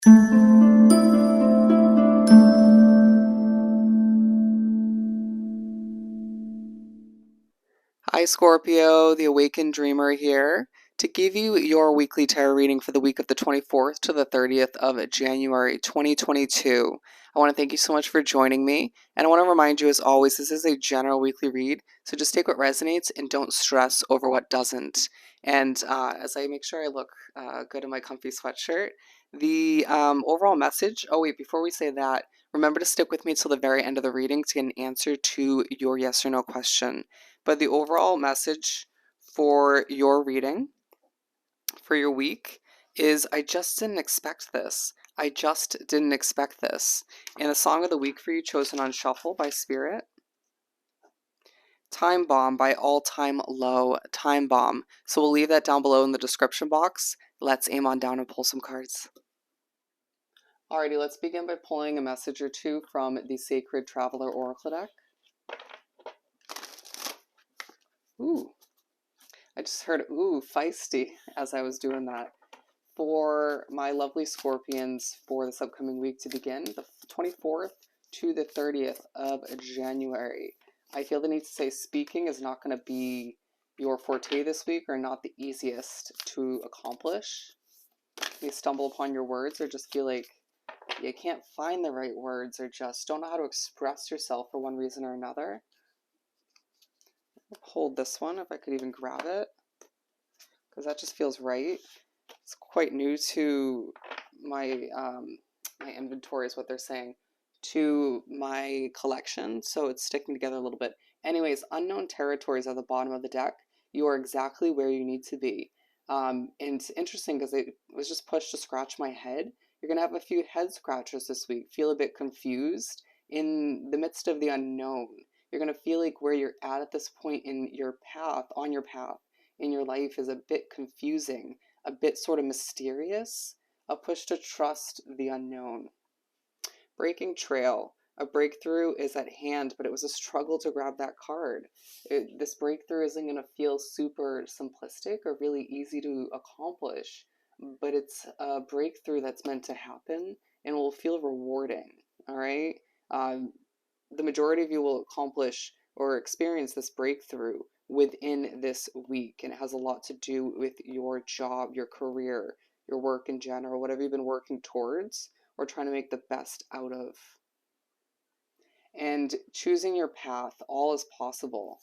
Hi Scorpio, the Awakened Dreamer here to give you your weekly tarot reading for the week of the 24th to the 30th of January 2022. I want to thank you so much for joining me, and I want to remind you as always, this is a general weekly read, so just take what resonates and don't stress over what doesn't. And as I make sure I look good in my comfy sweatshirt, the overall message, oh wait, before we say that, remember to stick with me till the very end of the reading to get an answer to your yes or no question. But the overall message for your reading, for your week, is I just didn't expect this. I just didn't expect this. And the song of the week for you, chosen on Shuffle by Spirit, Time Bomb by All Time Low, Time Bomb. So we'll leave that down below in the description box. Let's aim on down and pull some cards. Alrighty, let's begin by pulling a message or two from the Sacred Traveler Oracle deck. Ooh. I just heard ooh, feisty as I was doing that. For my lovely Scorpions for this upcoming week to begin, the 24th to the 30th of January. I feel the need to say speaking is not going to be your forte this week, or not the easiest to accomplish. You stumble upon your words or just feel like you can't find the right words, or just don't know how to express yourself for one reason or another. Hold this one if I could even grab it, because that just feels right. It's quite new to my my inventory is what they're saying, to my collection, so it's sticking together a little bit. Anyways, unknown territories at the bottom of the deck. You are exactly where you need to be. And it's interesting because it was just pushed to scratch my head. You're going to have a few head scratchers this week, feel a bit confused in the midst of the unknown. You're going to feel like where you're at this point in your path, on your path in your life, is a bit confusing, a bit sort of mysterious, a push to trust the unknown. Breaking trail. A breakthrough is at hand, but it was a struggle to grab that card. This breakthrough isn't going to feel super simplistic or really easy to accomplish, but it's a breakthrough that's meant to happen and will feel rewarding, all right? The majority of you will accomplish or experience this breakthrough within this week, and it has a lot to do with your job, your career, your work in general, whatever you've been working towards or trying to make the best out of. And choosing your path, all is possible.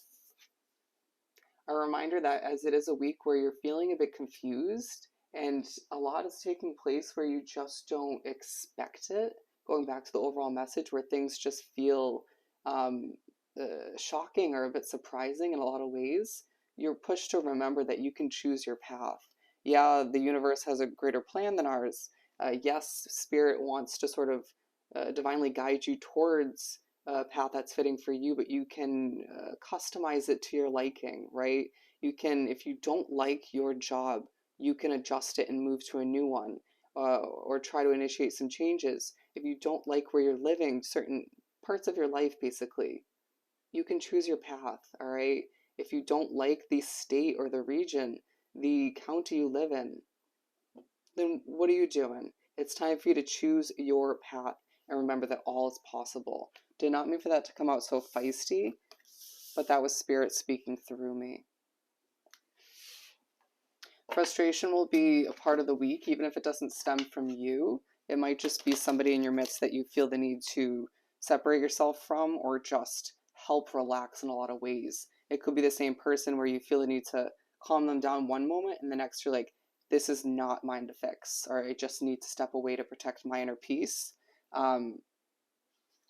A reminder that as it is a week where you're feeling a bit confused and a lot is taking place where you just don't expect it, going back to the overall message where things just feel shocking or a bit surprising in a lot of ways, you're pushed to remember that you can choose your path. Yeah, the universe has a greater plan than ours. Yes, Spirit wants to sort of divinely guide you towards a path that's fitting for you, but you can customize it to your liking, right? You can, if you don't like your job, you can adjust it and move to a new one, or try to initiate some changes. If you don't like where you're living, certain parts of your life, basically, you can choose your path, all right? If you don't like the state or the region, the county you live in, then what are you doing? It's time for you to choose your path and remember that all is possible. Did not mean for that to come out so feisty, but that was Spirit speaking through me. Frustration will be a part of the week, even if it doesn't stem from you. It might just be somebody in your midst that you feel the need to separate yourself from, or just help relax in a lot of ways. It could be the same person where you feel the need to calm them down one moment, and the next you're like, this is not mine to fix, or I just need to step away to protect my inner peace.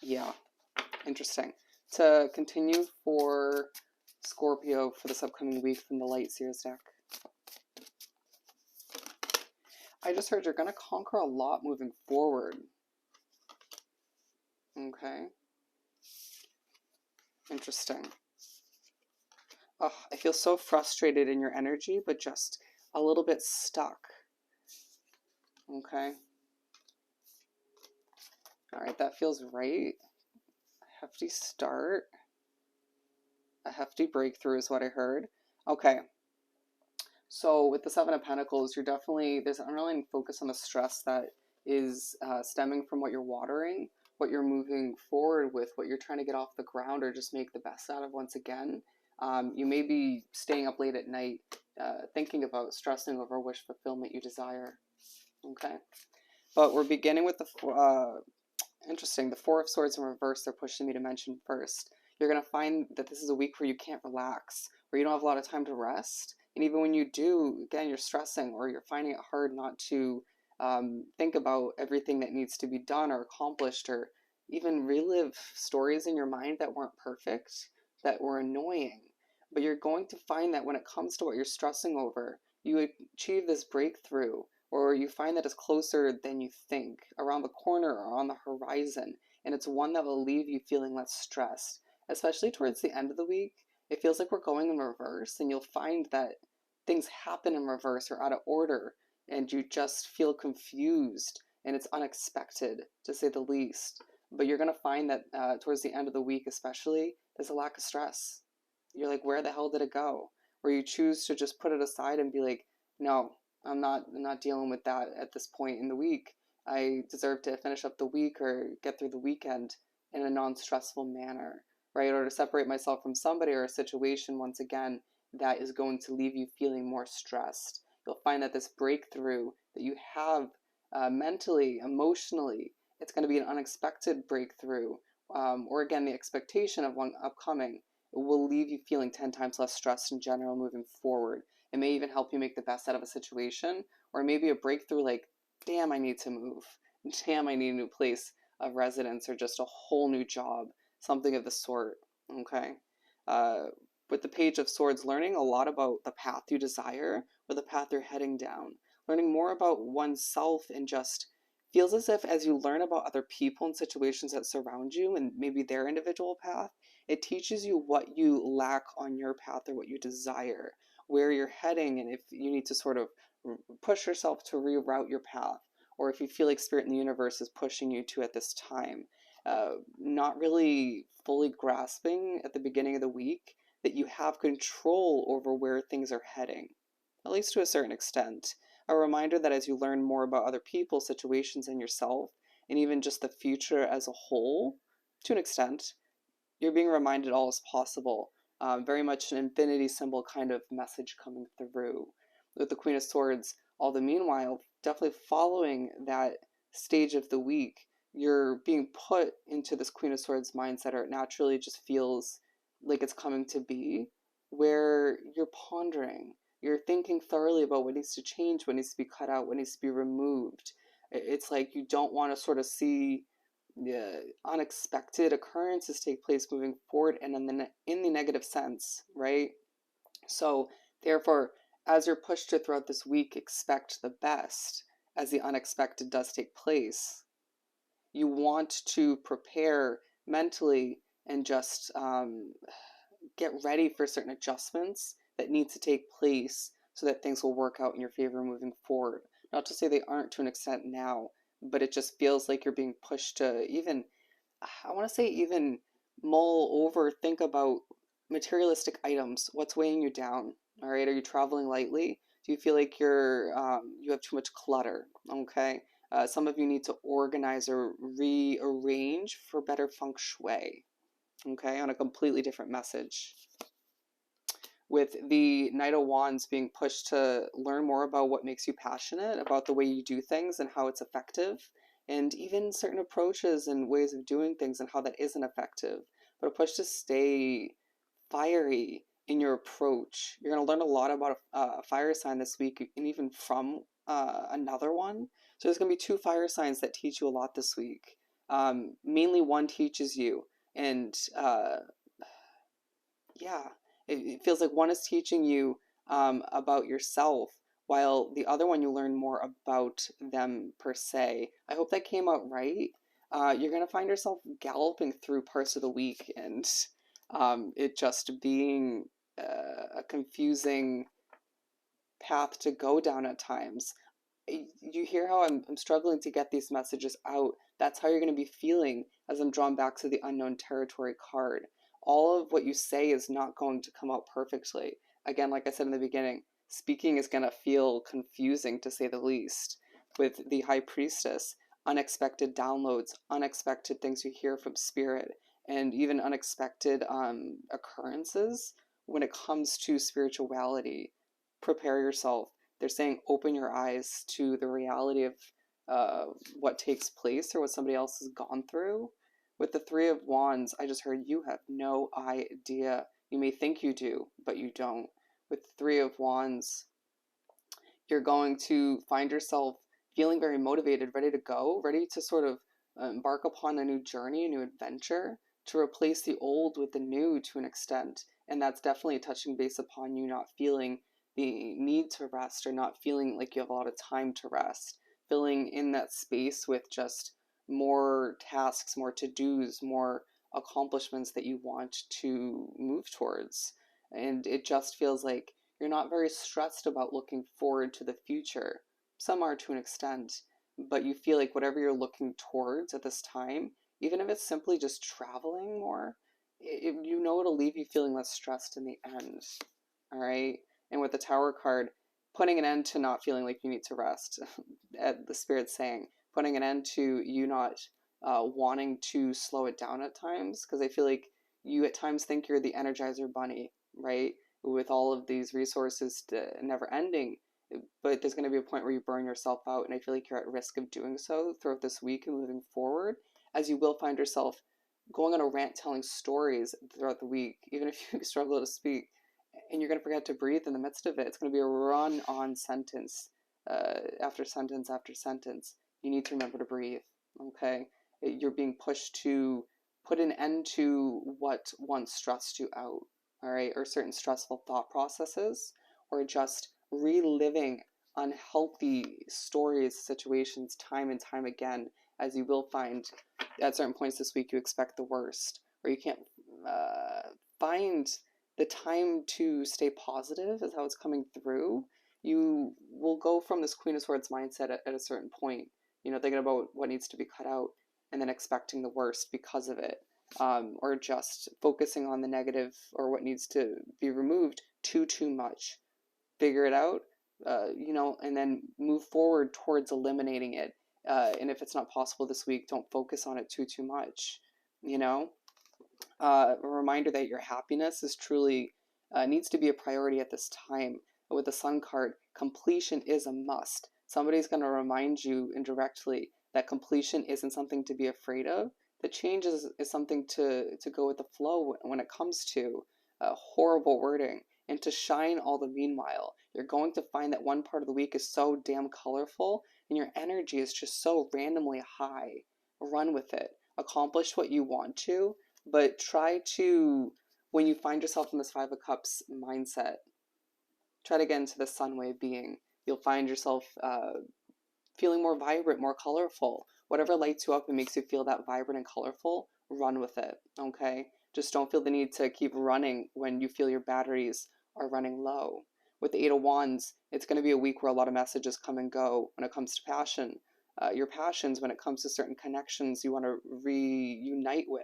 Yeah, interesting. To continue for Scorpio for this upcoming week from the Light Seers deck. I just heard you're going to conquer a lot moving forward. Okay. Interesting. Oh, I feel so frustrated in your energy, but just a little bit stuck. Okay. All right, that feels right. A hefty start. A hefty breakthrough is what I heard. Okay. So with the Seven of Pentacles, you're definitely, there's an underlying focus on the stress that is stemming from what you're watering, what you're moving forward with, what you're trying to get off the ground or just make the best out of once again. You may be staying up late at night thinking about stressing over wish fulfillment you desire. Okay. But we're beginning with interesting, the Four of Swords in reverse they're pushing me to mention first. You're going to find that this is a week where you can't relax, where you don't have a lot of time to rest. And even when you do, again, you're stressing or you're finding it hard not to think about everything that needs to be done or accomplished, or even relive stories in your mind that weren't perfect, that were annoying. But you're going to find that when it comes to what you're stressing over, you achieve this breakthrough, or you find that it's closer than you think, around the corner or on the horizon, and it's one that will leave you feeling less stressed. Especially towards the end of the week, it feels like we're going in reverse, and you'll find that things happen in reverse or out of order, and you just feel confused, and it's unexpected, to say the least. But you're going to find that towards the end of the week especially, there's a lack of stress. You're like, where the hell did it go? Where you choose to just put it aside and be like, no, I'm not dealing with that at this point in the week. I deserve to finish up the week or get through the weekend in a non-stressful manner, right? Or to separate myself from somebody or a situation once again that is going to leave you feeling more stressed. You'll find that this breakthrough that you have mentally, emotionally, it's going to be an unexpected breakthrough, or again, the expectation of one upcoming. It will leave you feeling 10 times less stressed in general moving forward. It may even help you make the best out of a situation, or maybe a breakthrough like, damn, I need to move. Damn, I need a new place of residence or just a whole new job, something of the sort. Okay. Uh, with the Page of Swords, learning a lot about the path you desire or the path you're heading down, learning more about oneself, and just feels as if as you learn about other people and situations that surround you and maybe their individual path, it teaches you what you lack on your path or what you desire, where you're heading, and if you need to sort of push yourself to reroute your path, or if you feel like Spirit in the universe is pushing you to at this time. Not really fully grasping at the beginning of the week that you have control over where things are heading, at least to a certain extent. A reminder that as you learn more about other people, situations, and yourself, and even just the future as a whole, to an extent, you're being reminded all is possible. Very much an infinity symbol kind of message coming through. With the Queen of Swords, all the meanwhile, definitely following that stage of the week, you're being put into this Queen of Swords mindset, or it naturally just feels like it's coming to be, where you're pondering, you're thinking thoroughly about what needs to change, what needs to be cut out, what needs to be removed. It's like you don't want to sort of see unexpected occurrences take place moving forward, and in the negative sense, right? So therefore, as you're pushed to throughout this week, expect the best as the unexpected does take place. You want to prepare mentally and just get ready for certain adjustments that need to take place so that things will work out in your favor moving forward. Not to say they aren't to an extent now, but it just feels like you're being pushed to even, I want to say, even mull over, think about materialistic items. What's weighing you down? All right, are you traveling lightly? Do you feel like you have too much clutter? Okay, some of you need to organize or rearrange for better feng shui. Okay, on a completely different message. With the Knight of Wands being pushed to learn more about what makes you passionate, about the way you do things and how it's effective, and even certain approaches and ways of doing things and how that isn't effective, but a push to stay fiery in your approach. You're going to learn a lot about a fire sign this week, and even from another one. So there's going to be two fire signs that teach you a lot this week. Mainly one teaches you, and yeah, it feels like one is teaching you about yourself, while the other one you learn more about them per se. I hope that came out right. You're going to find yourself galloping through parts of the week, and it just being a confusing path to go down at times. You hear how I'm struggling to get these messages out. That's how you're going to be feeling as I'm drawn back to the unknown territory card. All of what you say is not going to come out perfectly. Again, like I said in the beginning, speaking is going to feel confusing to say the least. with the High Priestess, unexpected downloads, unexpected things you hear from spirit, and even unexpected occurrences when it comes to spirituality. Prepare yourself. They're saying open your eyes to the reality of what takes place or what somebody else has gone through. With the Three of Wands, I just heard you have no idea. You may think you do, but you don't. With the Three of Wands, you're going to find yourself feeling very motivated, ready to go, ready to sort of embark upon a new journey, a new adventure, to replace the old with the new to an extent. And that's definitely touching base upon you not feeling the need to rest or not feeling like you have a lot of time to rest, filling in that space with just more tasks, more to-dos, more accomplishments that you want to move towards. And it just feels like you're not very stressed about looking forward to the future. Some are to an extent, but you feel like whatever you're looking towards at this time, even if it's simply just traveling more, it'll leave you feeling less stressed in the end. All right. And with the Tower card, putting an end to not feeling like you need to rest, at the Spirit's saying, putting an end to you not wanting to slow it down at times, because I feel like you at times think you're the Energizer Bunny, right? With all of these resources never ending, but there's going to be a point where you burn yourself out, and I feel like you're at risk of doing so throughout this week and moving forward, as you will find yourself going on a rant telling stories throughout the week, even if you struggle to speak, and you're going to forget to breathe in the midst of it. It's going to be a run-on sentence after sentence after sentence. You need to remember to breathe, okay? You're being pushed to put an end to what once stressed you out, all right, or certain stressful thought processes, or just reliving unhealthy stories, situations time and time again, as you will find at certain points this week you expect the worst, or you can't find the time to stay positive is how it's coming through. You will go from this Queen of Swords mindset at a certain point, thinking about what needs to be cut out and then expecting the worst because of it. Or just focusing on the negative or what needs to be removed too much. Figure it out, and then move forward towards eliminating it. And if it's not possible this week, don't focus on it too much. A reminder that your happiness is truly needs to be a priority at this time. With the Sun card, completion is a must. Somebody's going to remind you indirectly that completion isn't something to be afraid of. The change is something to go with the flow when it comes to horrible wording. And to shine all the meanwhile, you're going to find that one part of the week is so damn colorful and your energy is just so randomly high. Run with it. Accomplish what you want to, but try to, when you find yourself in this Five of Cups mindset, try to get into the Sun way of being. You'll find yourself feeling more vibrant, more colorful. Whatever lights you up and makes you feel that vibrant and colorful, run with it, okay? Just don't feel the need to keep running when you feel your batteries are running low. With the Eight of Wands, it's going to be a week where a lot of messages come and go when it comes to passion. Your passions, when it comes to certain connections you want to reunite with.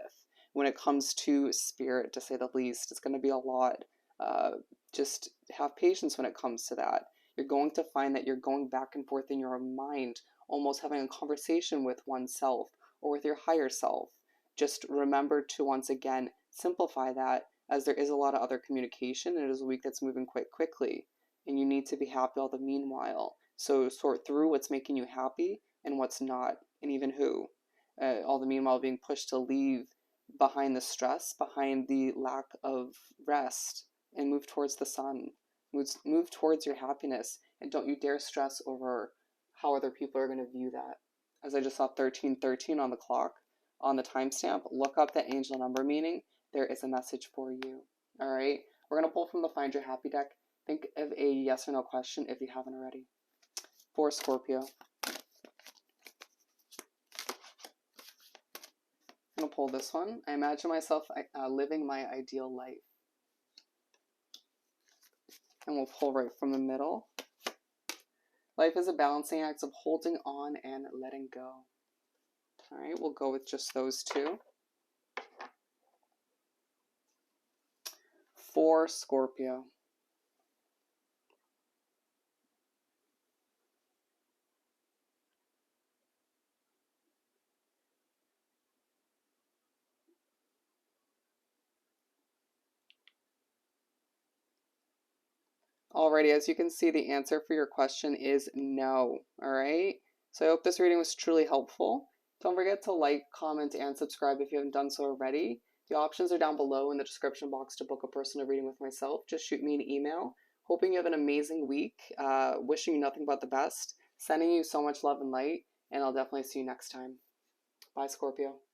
When it comes to spirit, to say the least, it's going to be a lot. Just have patience when it comes to that. You're going to find that you're going back and forth in your own mind, almost having a conversation with oneself or with your higher self. Just remember to once again simplify that, as there is a lot of other communication and it is a week that's moving quite quickly, and you need to be happy all the meanwhile. So sort through what's making you happy and what's not, and even who. All the meanwhile being pushed to leave behind the stress, behind the lack of rest, and move towards the sun. Move towards your happiness, and don't you dare stress over how other people are going to view that. As I just saw 1313 on the clock, on the timestamp, look up that angel number meaning. There is a message for you. All right, we're going to pull from the Find Your Happy deck. Think of a yes or no question if you haven't already. For Scorpio, I'm going to pull this one. I imagine myself living my ideal life. And we'll pull right from the middle. Life is a balancing act of holding on and letting go. All right, we'll go with just those two. For Scorpio, Alrighty, as you can see, the answer for your question is no. All right. So I hope this reading was truly helpful. Don't forget to like, comment, and subscribe if you haven't done so already. The options are down below in the description box to book a personal reading with myself. Just shoot me an email. Hoping you have an amazing week. Wishing you nothing but the best. Sending you so much love and light. And I'll definitely see you next time. Bye, Scorpio.